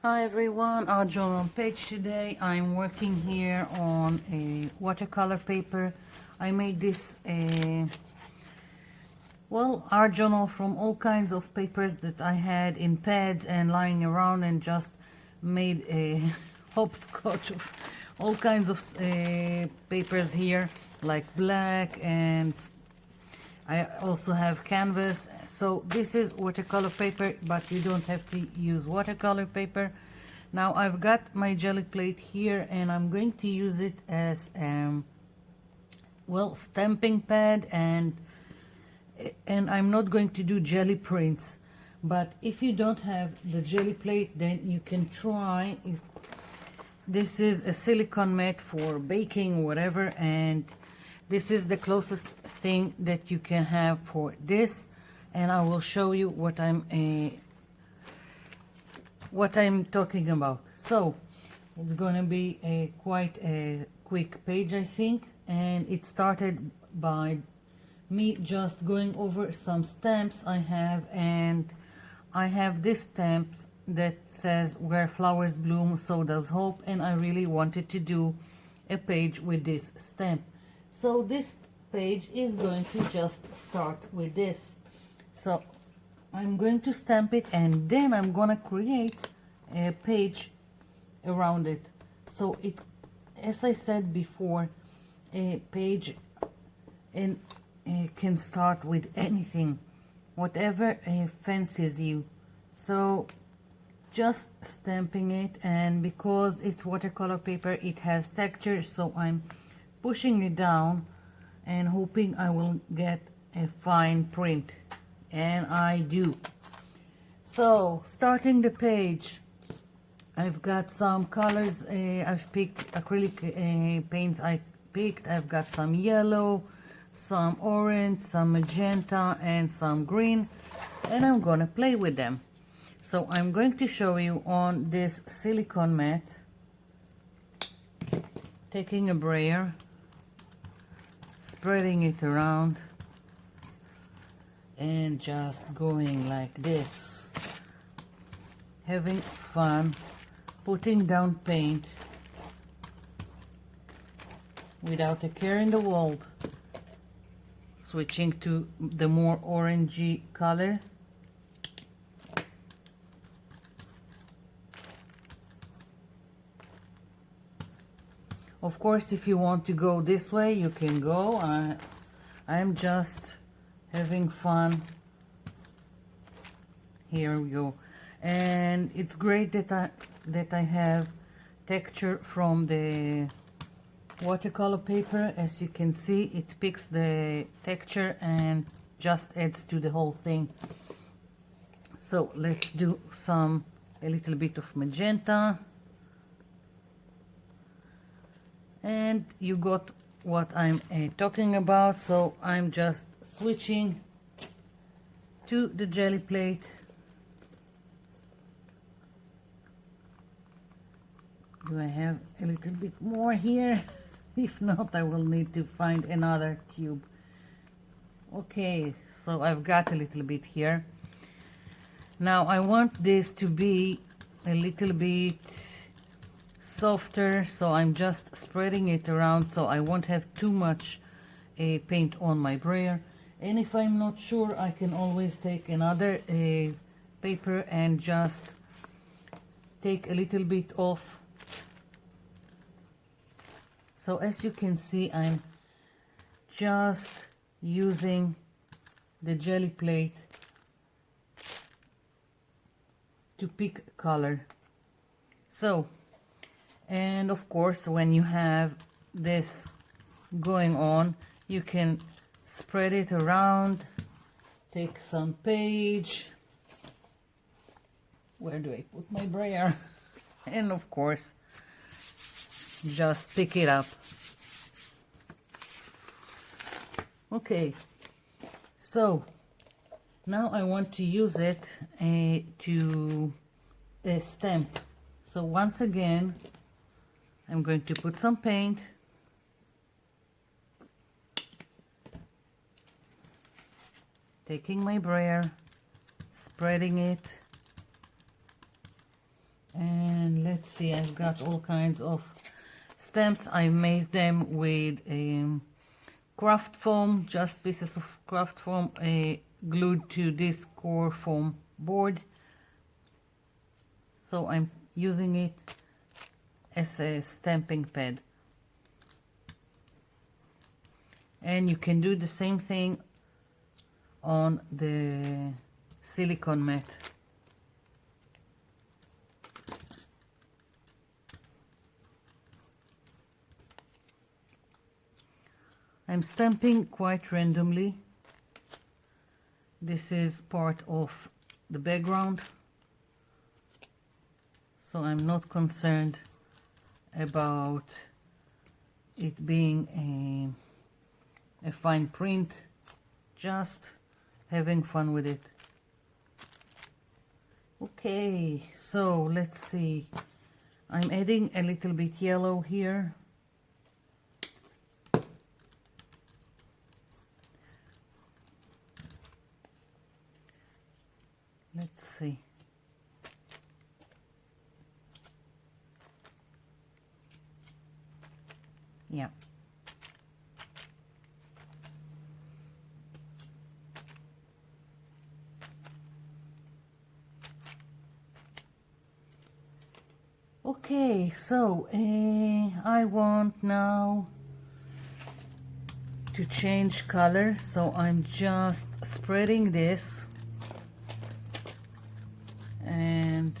Hi everyone, our journal page today. I'm working here on a watercolor paper. I made this art journal from all kinds of papers that I had in pads and lying around, and just made a hopscotch of all kinds of papers here, like black, and I also have canvas. So this is watercolor paper, but you don't have to use watercolor paper. Now I've got my jelly plate here, and I'm going to use it as stamping pad, and I'm not going to do jelly prints. But if you don't have the jelly plate, then you can try. This is a silicone mat for baking, whatever, and this is the closest thing that you can have for this, and I will show you what I'm talking about. So it's gonna be quite a quick page, I think, and it started by me just going over some stamps I have, and I have this stamp that says "Where flowers bloom, so does hope," and I really wanted to do a page with this stamp. So this page is going to just start with this. So I'm going to stamp it, and then I'm gonna create a page around it. So it, as I said before, a page and can start with anything, whatever fancies you. So just stamping it, and because it's watercolor paper, it has texture, so I'm pushing it down and hoping I will get a fine print, and I do. So starting the page, I've got some colors. I've picked acrylic paints. I've got some yellow, some orange, some magenta, and some green, and I'm gonna play with them. So I'm going to show you on this silicone mat, taking a brayer, spreading it around, and just going like this, having fun, putting down paint without a care in the world, switching to the more orangey color. Of course, if you want to go this way, you can go. I'm just having fun. Here we go. And it's great that I have texture from the watercolor paper. As you can see, it picks the texture and just adds to the whole thing. So let's do a little bit of magenta. And you got what I'm talking about. So I'm just switching to the jelly plate. Do I have a little bit more here? If not, I will need to find another tube. Okay, so I've got a little bit here. Now I want this to be a little bit softer, so I'm just spreading it around so I won't have too much paint on my brayer. And if I'm not sure, I can always take another paper and just take a little bit off. So as you can see, I'm just using the jelly plate to pick color. So, and of course, when you have this going on, you can spread it around, take some page. Where do I put my brayer? And of course, just pick it up. Okay, so now I want to use it to stamp. So once again, I'm going to put some paint, taking my brayer, spreading it, and let's see, I've got all kinds of stamps. I made them with craft foam, just pieces of craft foam glued to this core foam board. So I'm using it as a stamping pad. And you can do the same thing on the silicone mat. I'm stamping quite randomly. This is part of the background, so I'm not concerned about it being a fine print, just having fun with it. Okay, so let's see. I'm adding a little bit yellow here. Let's see. Yeah. Okay, so I want now to change color, so I'm just spreading this and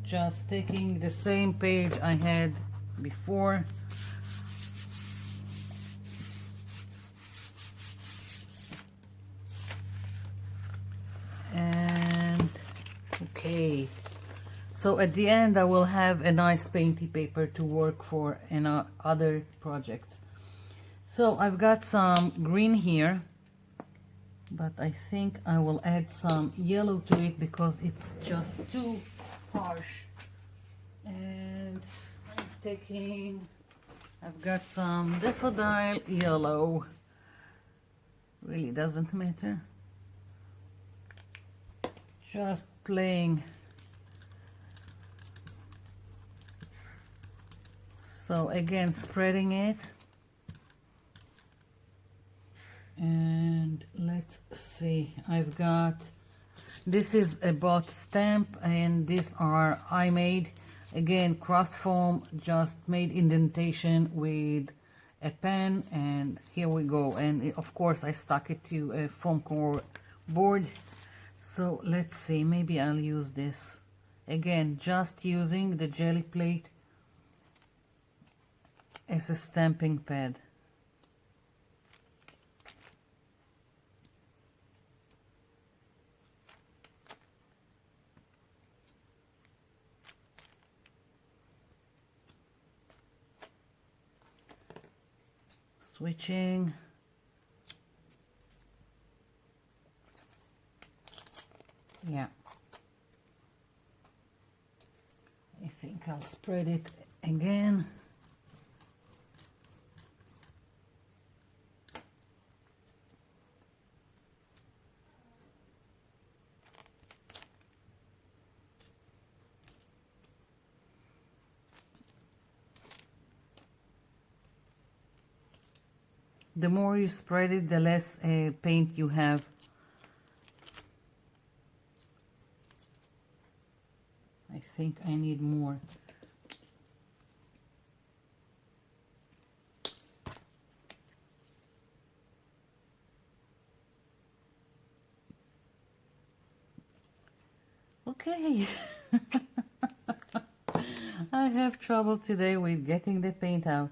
just taking the same page I had before and okay, so at the end I will have a nice painty paper to work for in other projects. So I've got some green here, but I think I will add some yellow to it because it's just too harsh. And I've got some daffodil yellow, really doesn't matter, just playing. So again, spreading it. And let's see, I've got, this is a bought stamp and these are I made, again craft foam, just made indentation with a pen, and here we go. And of course I stuck it to a foam core board. So let's see, maybe I'll use this again, just using the jelly plate as a stamping pad. Switching. Yeah. I think I'll spread it again. The more you spread it, the less paint you have. I think I need more. Okay. I have trouble today with getting the paint out.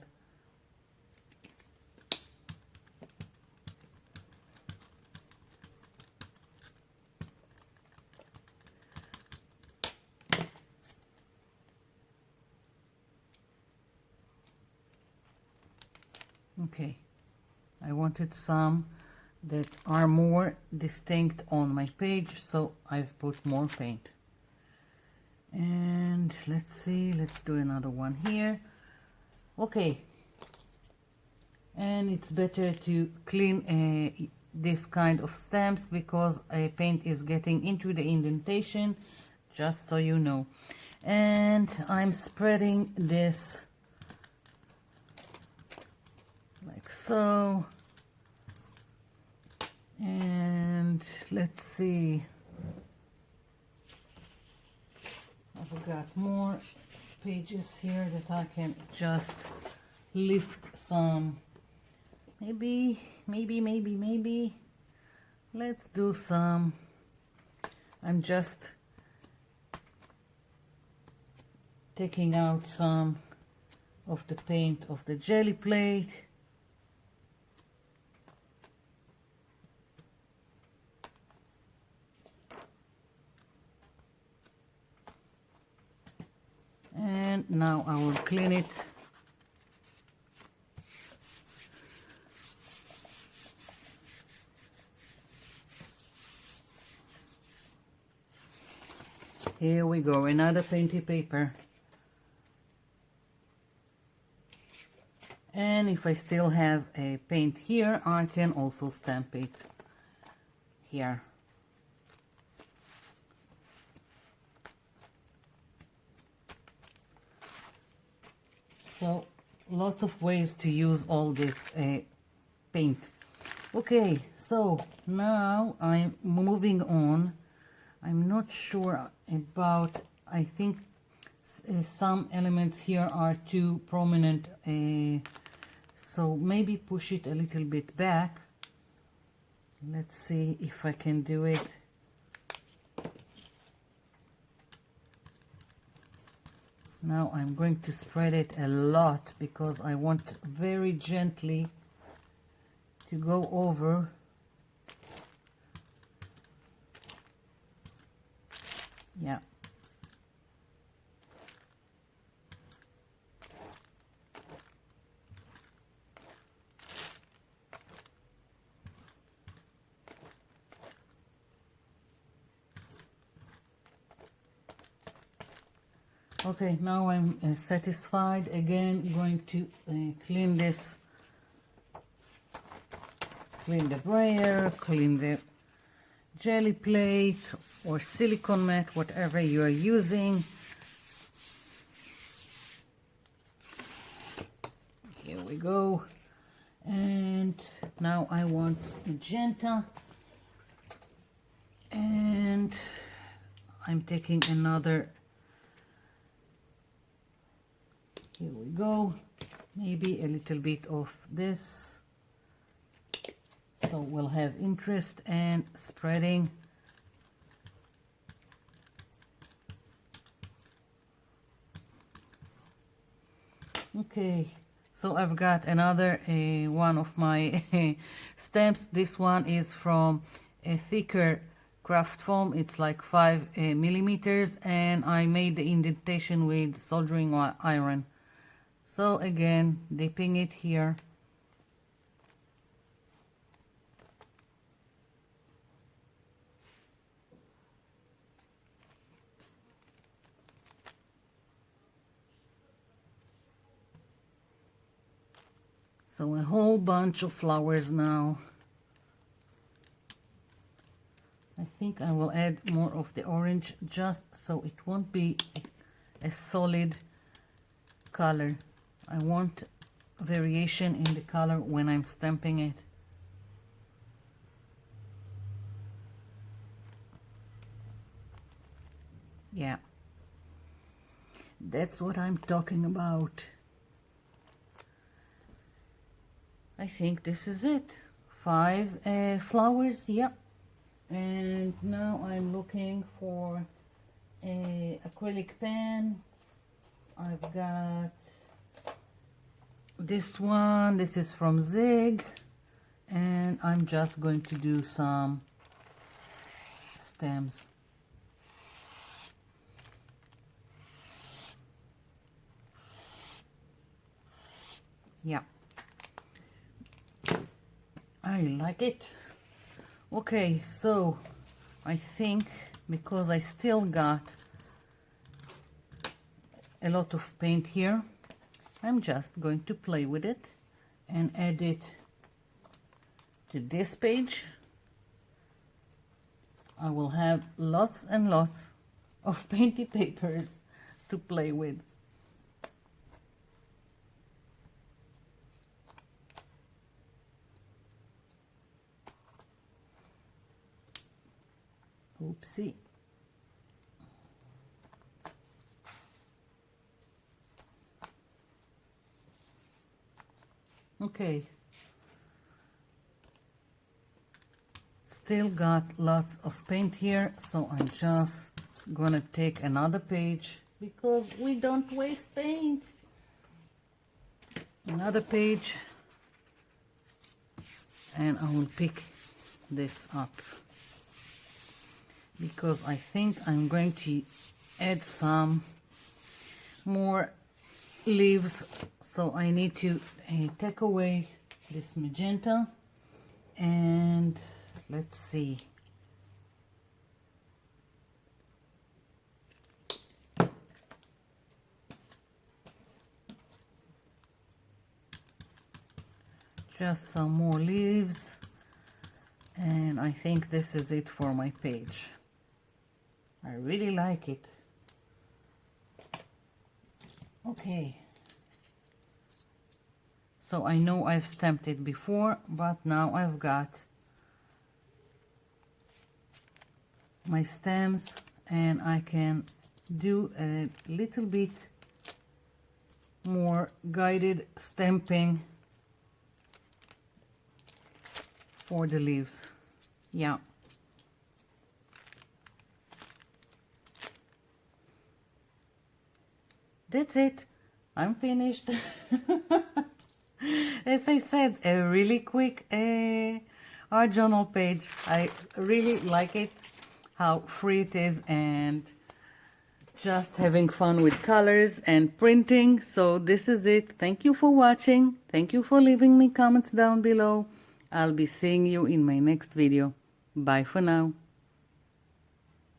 Okay, I wanted some that are more distinct on my page, so I've put more paint. And let's see, let's do another one here. Okay, and it's better to clean this kind of stamps because paint is getting into the indentation, just so you know. and I'm spreading this like so. And let's see, I've got more pages here that I can just lift some. Maybe let's do some. I'm just taking out some of the paint of the jelly plate. And now I will clean it. Here we go, another painty paper. And if I still have a paint here, I can also stamp it here. So lots of ways to use all this paint. Okay, so now I'm moving on. I'm not sure about, I think some elements here are too prominent, so maybe push it a little bit back. Let's see if I can do it. Now I'm going to spread it a lot because I want very gently to go over. Yeah. Okay, now I'm satisfied. Again, going to clean this, clean the brayer, clean the jelly plate or silicone mat, whatever you are using. Here we go. And now I want magenta, and I'm taking another. Here we go, maybe a little bit of this, so we'll have interest, and spreading. Okay, so I've got another one of my stamps. This one is from a thicker craft foam. It's like 5 millimeters, and I made the indentation with soldering iron. So again, dipping it here. So a whole bunch of flowers now. I think I will add more of the orange just so it won't be a solid color. I want variation in the color when I'm stamping it. Yeah, that's what I'm talking about. I think this is it. 5 flowers, yep. And now I'm looking for a acrylic pen. I've got this one. This is from Zig, and I'm just going to do some stems. Yeah, I like it. Okay, so I think because I still got a lot of paint here, I'm just going to play with it and add it to this page. I will have lots and lots of painty papers to play with. Oopsie. Okay. Still got lots of paint here, so I'm just gonna take another page because we don't waste paint. Another page, and I will pick this up because I think I'm going to add some more leaves, so I need to take away this magenta, and let's see. Just some more leaves, and I think this is it for my page. I really like it. Okay. So I know I've stamped it before, but now I've got my stamps and I can do a little bit more guided stamping for the leaves. Yeah. That's it. I'm finished. As I said, a really quick art journal page. I really like it, how free it is, and just having fun with colors and printing. So this is it. Thank you for watching. Thank you for leaving me comments down below. I'll be seeing you in my next video. Bye for now.